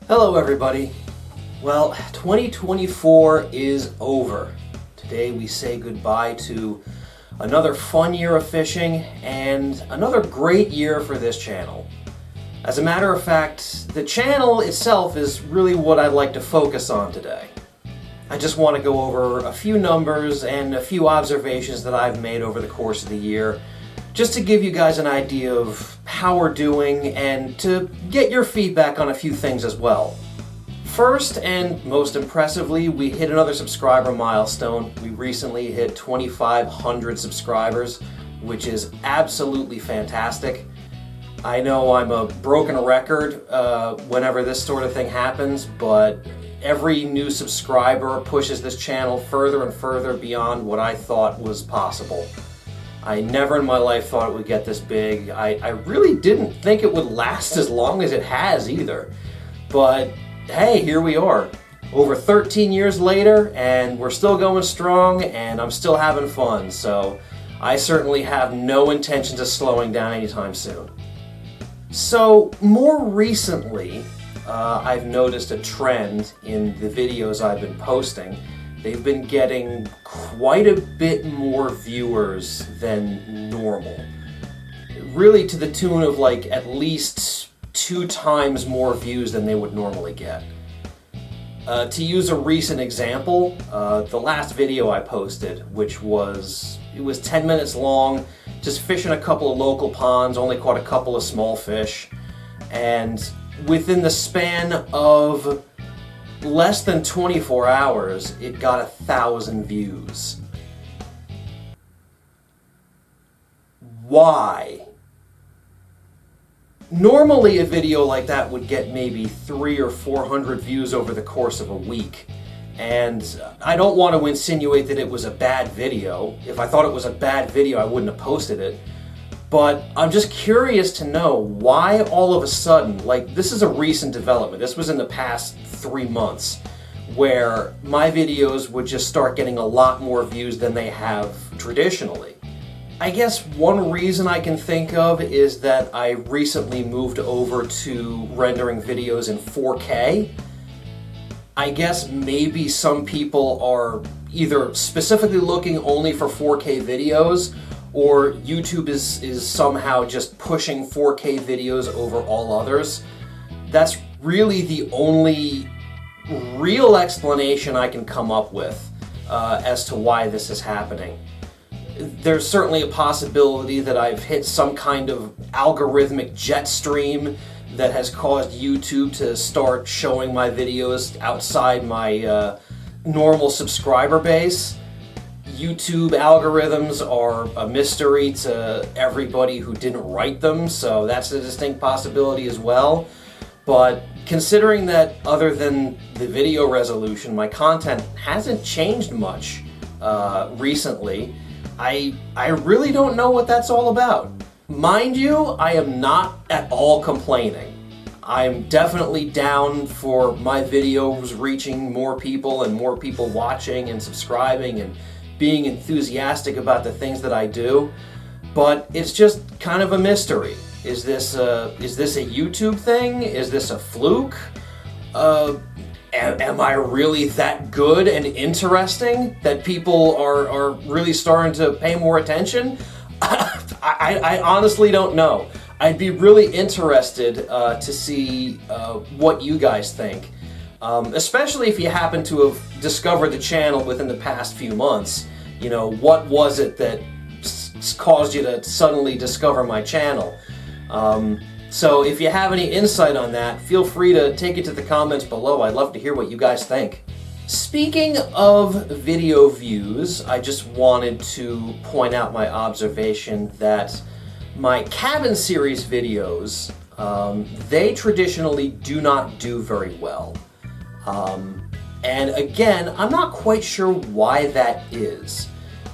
Hello everybody. Well, 2024 is over. Today we say goodbye to another fun year of fishing and another great year for this channel. As a matter of fact, the channel itself is really what I'd like to focus on today. I just want to go over a few numbers and a few observations that I've made over the course of the year, just to give you guys an idea of how we're doing and to get your feedback on a few things as well. First and most impressively, we hit another subscriber milestone. We recently hit 2,500 subscribers, which is absolutely fantastic. I know I'm a broken record whenever this sort of thing happens, but every new subscriber pushes this channel further and further beyond what I thought was possible. I never in my life thought it would get this big. I really didn't think it would last as long as it has either. But hey, here we are. Over 13 years later, and we're still going strong, and I'm still having fun. So I certainly have no intentions of slowing down anytime soon. So more recently, I've noticed a trend in the videos I've been posting. They've been getting quite a bit more viewers than normal. Really to the tune of like at least 2 times more views than they would normally get. To use a recent example, the last video I posted, which was 10 minutes long, just fishing a couple of local ponds, only caught a couple of small fish, and within the span of less than 24 hours, it got 1,000 views. Why? Normally a video like that would get maybe 300 or 400 views over the course of a week. And I don't want to insinuate that it was a bad video. If I thought it was a bad video, I wouldn't have posted it. But I'm just curious to know why all of a sudden, like this is a recent development, this was in the past 3 months, where my videos would just start getting a lot more views than they have traditionally. I guess one reason I can think of is that I recently moved over to rendering videos in 4K. I guess maybe some people are either specifically looking only for 4K videos, or YouTube is somehow just pushing 4K videos over all others. That's really the only real explanation I can come up with as to why this is happening. There's certainly a possibility that I've hit some kind of algorithmic jet stream that has caused YouTube to start showing my videos outside my normal subscriber base. YouTube algorithms are a mystery to everybody who didn't write them, so that's a distinct possibility as well. But considering that other than the video resolution, my content hasn't changed much recently, I really don't know what that's all about. Mind you, I am not at all complaining. I'm definitely down for my videos reaching more people and more people watching and subscribing and being enthusiastic about the things that I do, but it's just kind of a mystery. Is this a YouTube thing? Is this a fluke? Am I really that good and interesting that people are really starting to pay more attention? I honestly don't know. I'd be really interested to see what you guys think. Especially if you happen to have discovered the channel within the past few months. You know, what was it that caused you to suddenly discover my channel? So if you have any insight on that, feel free to take it to the comments below. I'd love to hear what you guys think. Speaking of video views, I just wanted to point out my observation that my cabin series videos, they traditionally do not do very well. And again, I'm not quite sure why that is,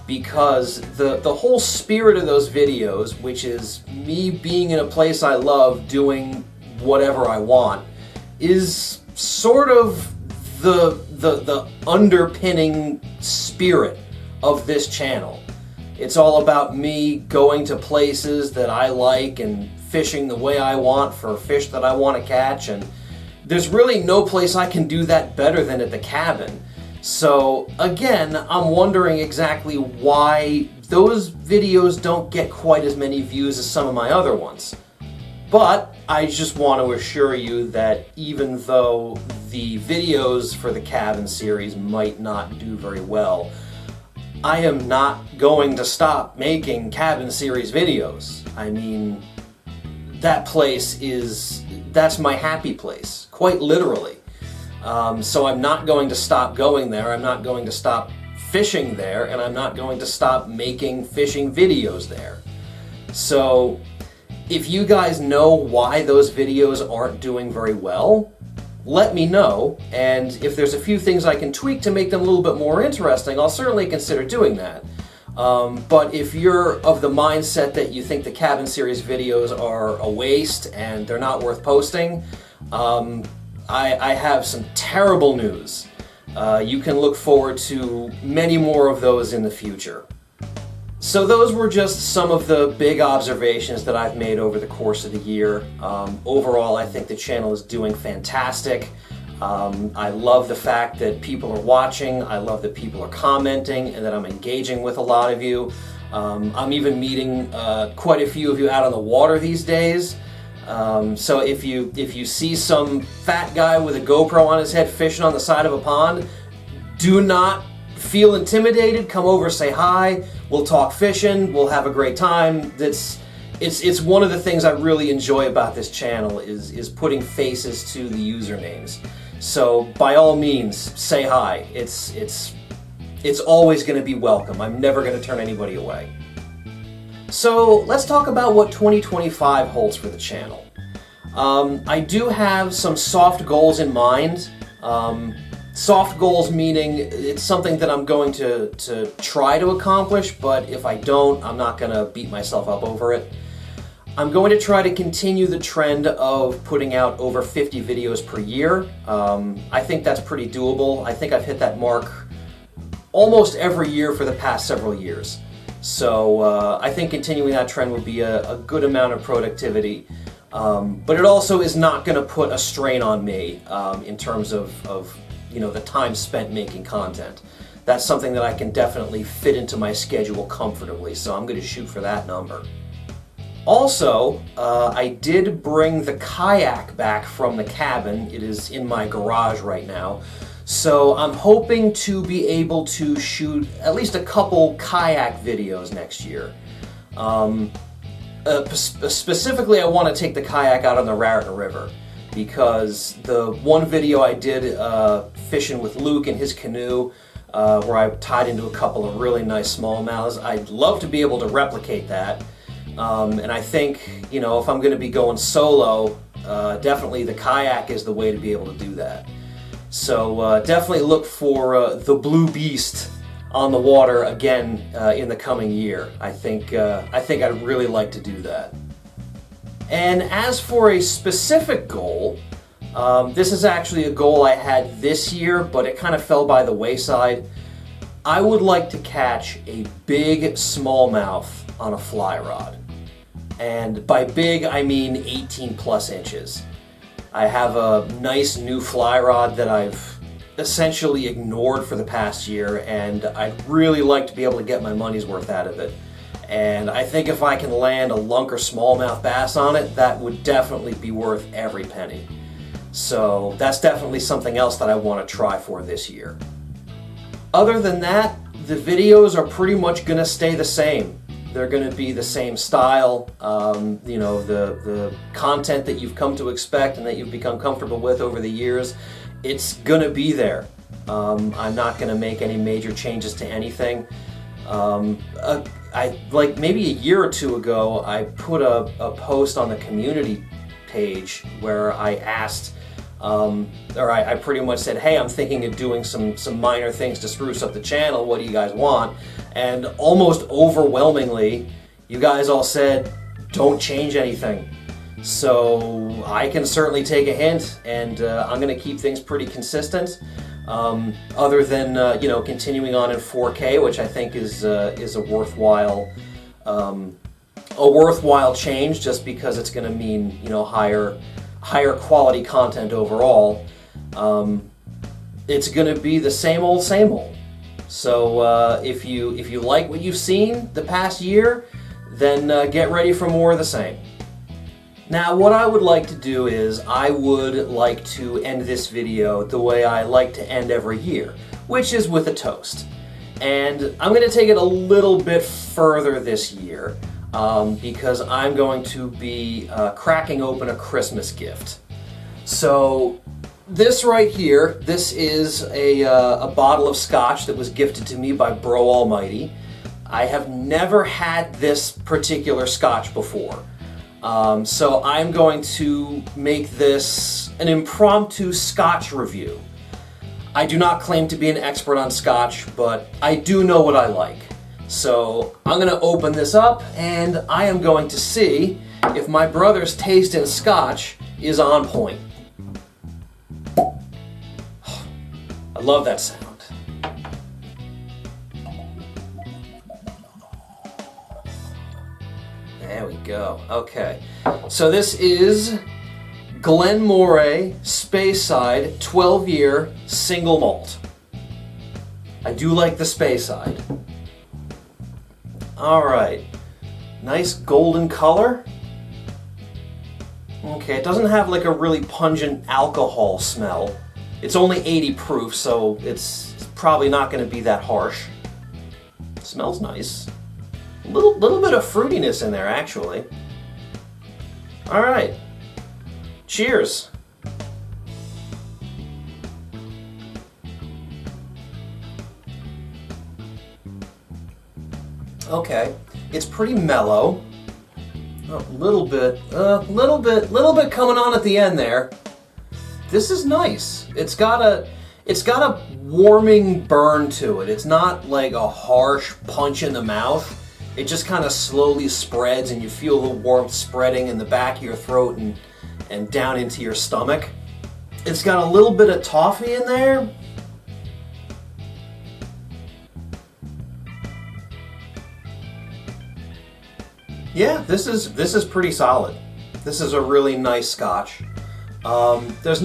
because the whole spirit of those videos, which is me being in a place I love doing whatever I want, is sort of the underpinning spirit of this channel. It's all about me going to places that I like and fishing the way I want for fish that I want to catch, and there's really no place I can do that better than at the cabin. So again, I'm wondering exactly why those videos don't get quite as many views as some of my other ones. But I just want to assure you that even though the videos for the cabin series might not do very well, I am not going to stop making cabin series videos. I mean, that's my happy place, quite literally. So I'm not going to stop going there, I'm not going to stop fishing there, and I'm not going to stop making fishing videos there. So if you guys know why those videos aren't doing very well, let me know, and if there's a few things I can tweak to make them a little bit more interesting, I'll certainly consider doing that. But if you're of the mindset that you think the cabin series videos are a waste and they're not worth posting, I have some terrible news. You can look forward to many more of those in the future. So those were just some of the big observations that I've made over the course of the year. Overall, I think the channel is doing fantastic. I love the fact that people are watching, I love that people are commenting, and that I'm engaging with a lot of you. I'm even meeting quite a few of you out on the water these days. So if you see some fat guy with a GoPro on his head fishing on the side of a pond, do not feel intimidated. Come over, say hi, we'll talk fishing, we'll have a great time. It's one of the things I really enjoy about this channel is putting faces to the usernames. So by all means, say hi. It's always going to be welcome. I'm never going to turn anybody away. So let's talk about what 2025 holds for the channel. I do have some soft goals in mind. Soft goals meaning it's something that I'm going to try to accomplish, but if I don't, I'm not going to beat myself up over it. I'm going to try to continue the trend of putting out over 50 videos per year. I think that's pretty doable. I think I've hit that mark almost every year for the past several years. So I think continuing that trend would be a good amount of productivity. But it also is not going to put a strain on me in terms of the time spent making content. That's something that I can definitely fit into my schedule comfortably, so I'm going to shoot for that number. Also, I did bring the kayak back from the cabin. It is in my garage right now. So I'm hoping to be able to shoot at least a couple kayak videos next year. Specifically, I want to take the kayak out on the Raritan River, because the one video I did fishing with Luke in his canoe, where I tied into a couple of really nice smallmouths, I'd love to be able to replicate that. And I think, if I'm going to be going solo, definitely the kayak is the way to be able to do that. So definitely look for the Blue Beast on the water again in the coming year. I think I'd really like to do that. And as for a specific goal, this is actually a goal I had this year, but it kind of fell by the wayside. I would like to catch a big smallmouth on a fly rod. And by big, I mean 18 plus inches. I have a nice new fly rod that I've essentially ignored for the past year, and I'd really like to be able to get my money's worth out of it. And I think if I can land a lunker smallmouth bass on it, that would definitely be worth every penny. So that's definitely something else that I want to try for this year. Other than that, the videos are pretty much going to stay the same. They're going to be the same style, the content that you've come to expect and that you've become comfortable with over the years, it's going to be there. I'm not going to make any major changes to anything. Like maybe a year or two ago, I put a post on the community page where I asked, I pretty much said, hey, I'm thinking of doing some minor things to spruce up the channel, what do you guys want? And almost overwhelmingly, you guys all said, don't change anything. So I can certainly take a hint, and I'm going to keep things pretty consistent. Other than continuing on in 4K, which I think is a worthwhile change, just because it's going to mean higher higher quality content overall. It's going to be the same old, same old. So if you like what you've seen the past year, then get ready for more of the same. Now, what I would like to do is I would like to end this video the way I like to end every year, which is with a toast. And I'm going to take it a little bit further this year because I'm going to be cracking open a Christmas gift. So this right here, this is a bottle of scotch that was gifted to me by Bro Almighty. I have never had this particular scotch before. So I'm going to make this an impromptu scotch review. I do not claim to be an expert on scotch, but I do know what I like. So I'm going to open this up and I am going to see if my brother's taste in scotch is on point. I love that sound. There we go. Okay. So this is Glenmorangie Speyside 12-year single malt. I do like the Speyside. All right. Nice golden color. Okay, it doesn't have like a really pungent alcohol smell. It's only 80 proof, so it's probably not going to be that harsh. It smells nice. Little bit of fruitiness in there, actually. All right. Cheers. Okay, it's pretty mellow. A little bit coming on at the end there. This is nice. It's got a warming burn to it. It's not like a harsh punch in the mouth. It just kind of slowly spreads and you feel the warmth spreading in the back of your throat and down into your stomach. It's got a little bit of toffee in there. Yeah, this is pretty solid. This is a really nice scotch. It's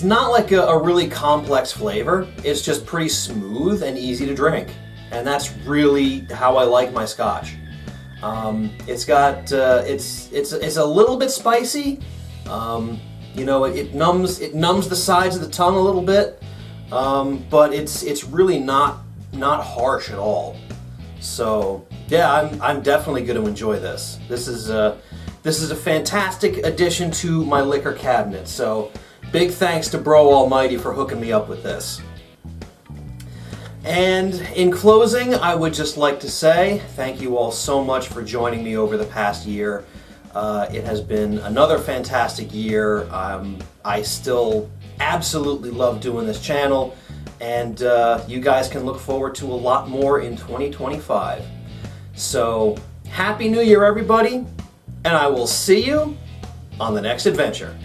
not like a really complex flavor. It's just pretty smooth and easy to drink. And that's really how I like my scotch. It's a little bit spicy. You know, it numbs the sides of the tongue a little bit, but it's really not harsh at all. So yeah, I'm definitely going to enjoy this. This is a fantastic addition to my liquor cabinet. So big thanks to Bro Almighty for hooking me up with this. And in closing, I would just like to say thank you all so much for joining me over the past year. It has been another fantastic year. I still absolutely love doing this channel, and you guys can look forward to a lot more in 2025. So, Happy New Year, everybody, and I will see you on the next adventure.